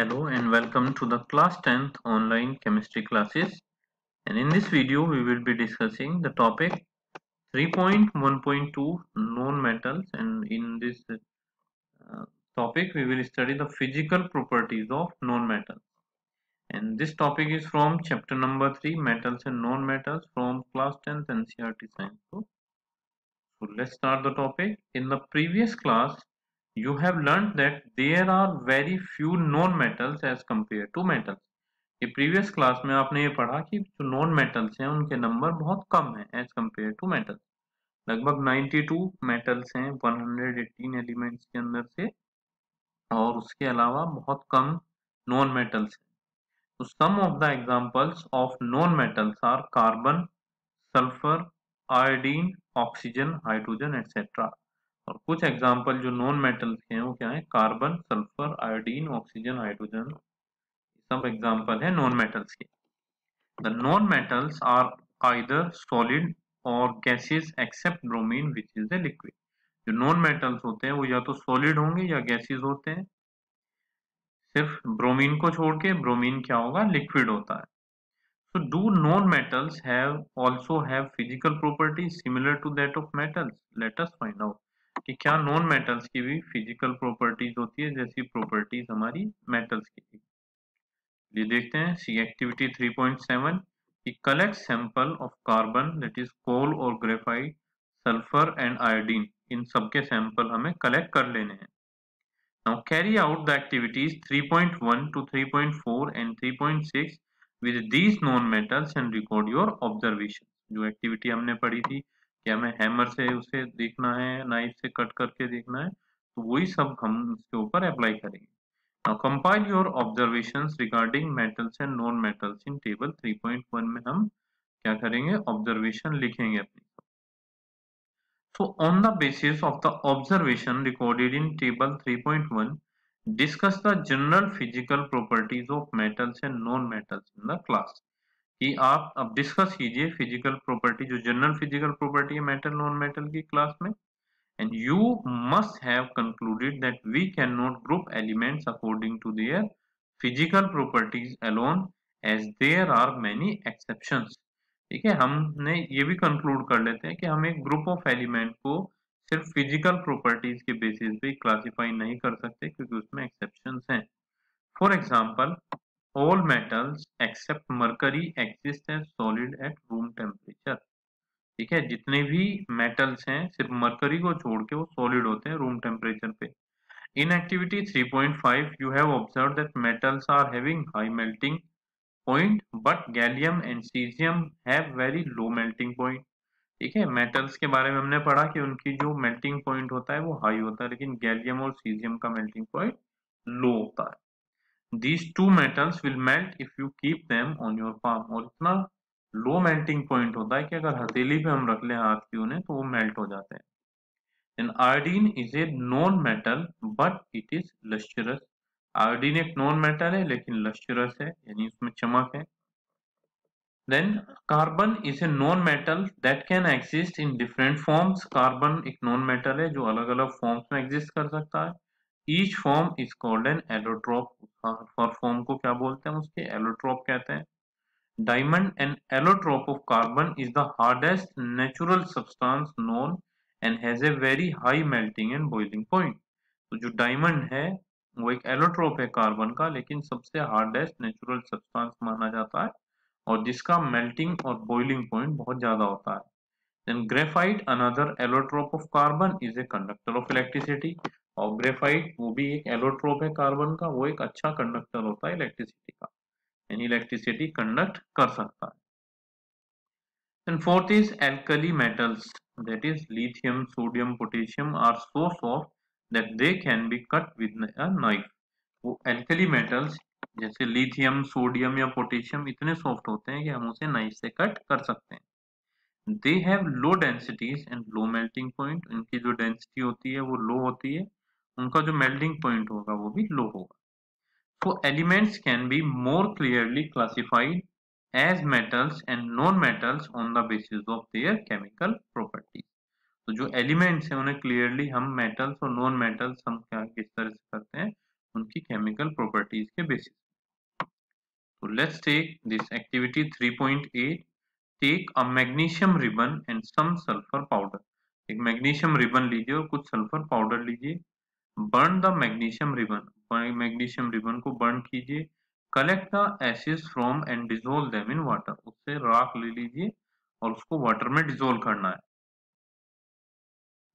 Hello and welcome to the class 10th online chemistry classes, and in this video we will be discussing the topic 3.1.2 known metals, and in this topic we will study the physical properties of known metals, and this topic is from chapter number 3 metals and known metals from class 10th NCERT science book. So let's start the topic. In the previous class you have learned that there are very few known metals as compared to metals. ये previous class में आपने ये पढ़ा कि जो non metals हैं उनके number बहुत कम हैं एज कम्पेयर टू मेटल्स। लगभग 92 मेटल्स हैं 118 एलिमेंट्स के अंदर से, और उसके अलावा बहुत कम नॉन मेटल्स हैं। तो some of the examples of non metals are carbon, sulphur, iodine, oxygen, hydrogen etcetera. और कुछ एग्जांपल जो नॉन मेटल्स के हैं वो क्या है? Carbon, sulphur, iodine, oxygen, hydrogen, सब एग्जांपल है नॉन मेटल्स के। The non-metals are either solid or gases except bromine which is a liquid. जो नॉन मेटल्स होते हैं वो या तो सॉलिड होंगे या गैसेस होते हैं, सिर्फ ब्रोमीन को छोड़ के। ब्रोमीन क्या होगा? लिक्विड होता है। So do non-metals have also have physical properties similar to that of metals? Let us find out कि क्या नॉन मेटल्स की भी फिजिकल प्रॉपर्टीज होती है जैसी प्रॉपर्टीज हमारी मेटल्स की थी। ये देखते हैं सी एक्टिविटी 3.7 कि collect sample of carbon that is coal और ग्रेफाइट, सल्फर एंड आयोडीन, इन सबके सैंपल हमें कलेक्ट कर लेने हैं। Now carry out the activities 3.1 to 3.4 and 3.6 with these known metals and record your observation। जो एक्टिविटी हमने पढ़ी थी कि हमें हैमर से उसे देखना है, नाइफ से कट करके देखना है, तो वही सब हम उसके ऊपर अप्लाई करेंगे। Now compile your observations regarding metals and non-metals in table 3.1 में हम क्या करेंगे? ऑब्जर्वेशन लिखेंगे अपनी। So on the basis of the observation recorded in table 3.1, discuss the general physical properties of metals and non-metals in the class। कि आप अब discuss कीजिए फिजिकल प्रॉपर्टी, जो जनरल फिजिकल प्रॉपर्टी है मेटल नॉन मेटल की class में। And you must have concluded that we cannot group elements according to their physical properties alone, as there are many exceptions। ठीक है, हमने ये भी कंक्लूड कर लेते हैं कि हम एक ग्रुप ऑफ एलिमेंट को सिर्फ फिजिकल प्रॉपर्टीज के बेसिस पे क्लासिफाई नहीं कर सकते क्योंकि उसमें एक्सेप्शंस हैं। For example, all metals except mercury exist as solid at room temperature। ठीक है, जितने भी मेटल्स हैं सिर्फ मरकरी को छोड़ के वो सॉलिड होते हैं रूम टेम्परेचर पे। In activity 3.5 you have observe that metals are having high melting point but gallium and caesium have very low melting point. ठीक है, मेटल्स के बारे में हमने पढ़ा कि उनकी जो मेल्टिंग पॉइंट होता है वो हाई होता है, लेकिन गैलियम और सीजियम का मेल्टिंग पॉइंट लो होता है। These two metals will melt if you keep them on your palm। और इतना लो मेल्टिंग पॉइंट होता है कि अगर हथेली पे हम रख लें हाथ की उन्हें तो वो मेल्ट हो जाते हैं। And iodine is a known metal but it is lustrous। Iodine एक नॉन मेटल है लेकिन लस्ट्रस है, यानी उसमें चमक है। Then carbon is a known metal that can exist in different forms। Carbon एक नॉन मेटल है जो अलग अलग फॉर्म्स में एग्जिस्ट कर सकता है। Each form is called an allotrope। Her form को क्या बोलते हैं? उसके एलोट्रोप कहते हैं। Diamond, an allotrope of carbon, is the hardest natural substance known and has a very high melting and boiling point। तो जो डायमंड है वो एक एलोट्रोप है कार्बन का, लेकिन सबसे हार्डेस्ट नेचुरल सब्सटेंस माना जाता है और जिसका मेल्टिंग और बॉइलिंग पॉइंट बहुत ज्यादा होता है। Then graphite, another allotrope of carbon, is a conductor of electricity। और ग्रेफाइट वो भी एक एलोट्रोप है कार्बन का, वो एक अच्छा कंडक्टर होता है इलेक्ट्रिसिटी का, यानी इलेक्ट्रिसिटी कंडक्ट कर सकता है। And fourth is alkali metals, that is lithium, sodium, potassium are so soft that they can be cut with a knife। वो alkali metals जैसे लिथियम, सोडियम या पोटेशियम इतने सॉफ्ट होते हैं कि हम उसे नाइफ से कट कर सकते हैं। They have low densities and low melting point। इनकी जो डेंसिटी होती है वो लो होती है, उनका जो मेल्टिंग पॉइंट होगा वो भी लो होगा। So elements can be more clearly classified as metals and non-metals on the basis of their chemical properties। तो जो एलिमेंट्स हैं उन्हें क्लियरली हम मेटल्स और नॉन मेटल्स हम क्या किस तरह से करते हैं उनकी केमिकल प्रॉपर्टीज के बेसिस। तो let's take this activity 3.8। Take a magnesium ribbon and some sulphur powder. एक मैग्नीशियम रिबन लीजिए और कुछ सल्फर पाउडर लीजिए। Burn the magnesium ribbon, magnesium ribbon को बर्न कीजिए। Collect the ashes from and dissolve them in water, उससे राख ले लीजिए और उसको वाटर में डिसोल्व करना है।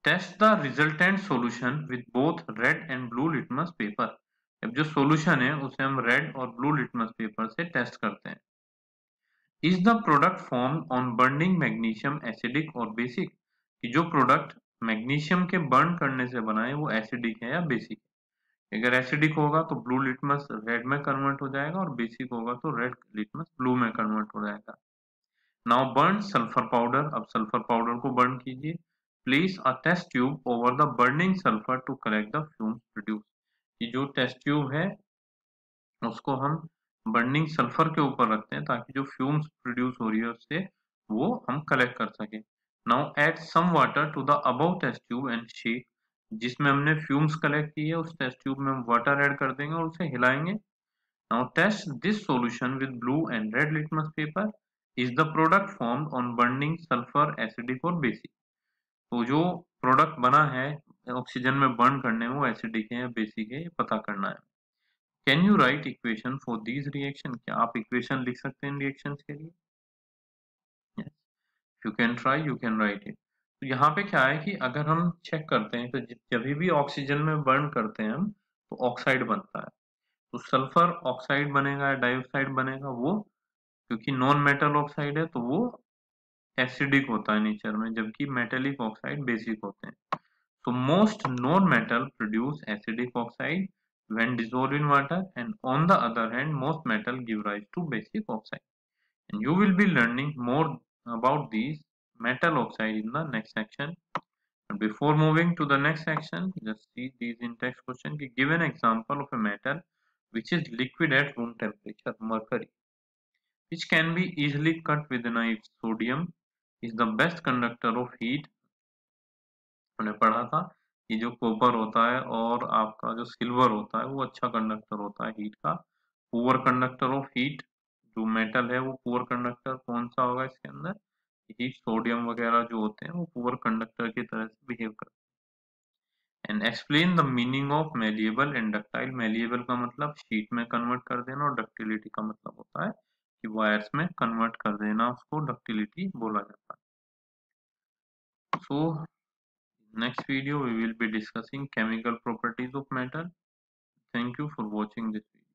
Test the resultant solution with both red and blue litmus paper. अब जो सॉल्यूशन है उसे हम रेड और ब्लू लिटमस पेपर से टेस्ट करते हैं। Is the product form on burning magnesium acidic और बेसिक, कि जो प्रोडक्ट मैग्नीशियम के बर्न करने से बना है वो एसिडिक है या बेसिक है। अगर एसिडिक होगा तो ब्लू लिटमस रेड में कन्वर्ट हो जाएगा और बेसिक होगा तो रेड लिटमस ब्लू में कन्वर्ट हो जाएगा। Now burn sulphur powder. अब सल्फर पाउडर को बर्न कीजिए। Place a test tube over the burning sulphur to collect the fumes produce. ये जो टेस्ट ट्यूब है उसको हम बर्निंग सल्फर के ऊपर रखते हैं ताकि जो फ्यूम्स प्रोड्यूस हो रही है उससे वो हम कलेक्ट कर सके। Now add some water to the above test tube and shake. जिसमें हमने फ्यूम्स कलेक्ट की है उस टेस्ट ट्यूब में हम वाटर ऐड कर देंगे और उसे हिलाएंगे। Now test this solution with blue and red litmus paper. Is the product formed on burning sulphur acidic और बेसिक। तो जो प्रोडक्ट बना है ऑक्सीजन में बर्न करने में वो एसिडिक है या बेसिक है ये पता करना है। Can you right equation for these reaction? क्या आप इक्वेशन लिख सकते हैं इन रिएक्शंस के लिए? Yes, you can try, you can write it. तो यहाँ पे क्या है कि अगर हम चेक करते हैं तो जब भी ऑक्सीजन में बर्न करते हैं हम तो ऑक्साइड बनता है। तो सल्फर ऑक्साइड बनेगा या डाइऑक्साइड बनेगा वो, क्योंकि नॉन मेटल ऑक्साइड है तो वो एसिडिक होता है नेचर में, जबकि मेटेलिक ऑक्साइड बेसिक होते हैं। So most non-metal produce acidic oxide when dissolved in water, and on the other hand, most metal give rise to basic oxide. And you will be learning more about these metal oxide in the next section. And before moving to the next section, just see these in text question. Give an example of a metal which is liquid at room temperature, mercury, which can be easily cut with a knife. Sodium is the best conductor of heat. हमने पढ़ा था कि जो copper होता है और आपका जो सिल्वर होता है वो अच्छा कंडक्टर होता है हीट का। पुअर कंडक्टर ऑफ हीट जो मेटल है वो पुअर कंडक्टर कौन सा होगा इसके अंदर? हीट, सोडियम वगैरह जो होते हैं वो पुअर कंडक्टर की तरह से बिहेव करते हैं। And explain the meaning of malleable and ductile. Malleable का मतलब शीट में कन्वर्ट कर देना और डक्टिलिटी का मतलब होता है कि वायर्स में कन्वर्ट कर देना, उसको डक्टिलिटी बोला जाता है। सो next video we will be discussing chemical properties of metal. Thank you for watching this video.